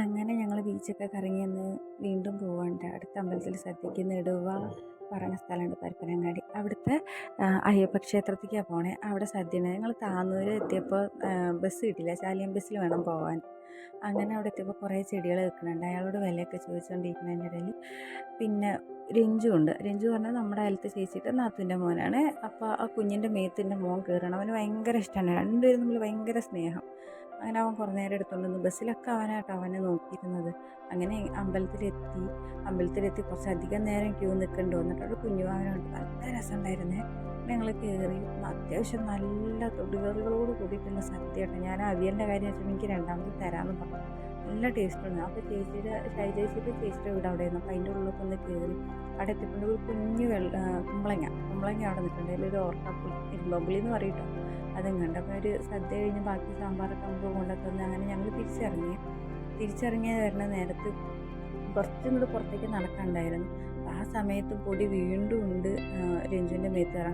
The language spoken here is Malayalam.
അങ്ങനെ ഞങ്ങൾ ബീച്ചൊക്കെ കറങ്ങിയെന്ന് വീണ്ടും പോവാണ്ട് അടുത്ത അമ്പലത്തിൽ സദ്യക്ക് നെടുവ പറയുന്ന സ്ഥലമുണ്ട് പരപ്പനങ്ങാടി. അവിടുത്തെ അയ്യപ്പ ക്ഷേത്രത്തിലേക്കാണ് പോണേ. അവിടെ സദ്യയാണ്. ഞങ്ങൾ താന്നൂർ എത്തിയപ്പോൾ ബസ് കിട്ടില്ല, ചാലിയം ബസ്സിൽ വേണം പോകാൻ. അങ്ങനെ അവിടെ എത്തിയപ്പോൾ കുറേ ചെടികൾ വെക്കുന്നുണ്ട്. അയാളോട് വിലയൊക്കെ ചോദിച്ചുകൊണ്ടിരിക്കുന്നതിൻ്റെ ഇടയിൽ പിന്നെ രഞ്ജു ഉണ്ട്. രഞ്ജു പറഞ്ഞാൽ നമ്മുടെ അയലത്തെ ചേച്ചിയുടെ നാത്തൂൻ്റെ മോനാണ്. അപ്പോൾ ആ കുഞ്ഞിൻ്റെ മേത്തിൻ്റെ മോൻ കയറണം. അവന് ഭയങ്കര ഇഷ്ടമാണ്, രണ്ടുപേരും തമ്മിൽ ഭയങ്കര സ്നേഹം. അങ്ങനെ അവൻ കുറേ നേരം എടുത്തുകൊണ്ട് വന്നു. ബസ്സിലൊക്കെ അവനാട്ടോ അവനെ നോക്കിയിരുന്നത്. അങ്ങനെ അമ്പലത്തിലെത്തി കുറച്ചധികം നേരം ക്യൂ നിൽക്കേണ്ടി വന്നിട്ട് അവിടെ കുഞ്ഞുവാവനുണ്ട്. നല്ല രസമുണ്ടായിരുന്നേ. ഞങ്ങൾ കയറി. അത്യാവശ്യം നല്ല തൊടുകറികളോട് കൂടിയിട്ടുള്ള സദ്യ കേട്ടോ. ഞാൻ അവിയലിൻ്റെ കാര്യം വെച്ചാൽ എനിക്ക് രണ്ടാമത് തരാമെന്ന് പറഞ്ഞു. നല്ല ടേസ്റ്റ് ഉണ്ട്. അപ്പോൾ ചേച്ചിയുടെ വീട് അവിടെ ആയിരുന്നു. അപ്പോൾ അതിൻ്റെ ഉള്ളിലൊക്കെ ഒന്ന് കയറി അവിടെ എത്തിക്കൊണ്ട് ഒരു കുഞ്ഞ് കുമ്പളങ്ങ അവിടെ നിൽക്കുന്നുണ്ട്. അതിലൊരു ഓർക്കാപ്പുളി ഇരുമ്പുളി എന്ന് പറയട്ടോ. അതും കണ്ടു. അപ്പോൾ ഒരു സദ്യ കഴിഞ്ഞ് ബാക്കി സാമ്പാറൊക്കെ നമുക്ക് കൊണ്ടുത്തന്ന് അങ്ങനെ ഞങ്ങൾ തിരിച്ചിറങ്ങി വരുന്ന നേരത്ത് കുറച്ചും കൂടി പുറത്തേക്ക് നടക്കാനുണ്ടായിരുന്നു. ആ സമയത്ത് പൊടി വീണ്ടും ഉണ്ട് രഞ്ജുവിൻ്റെ മേത്ത് കയറാൻ.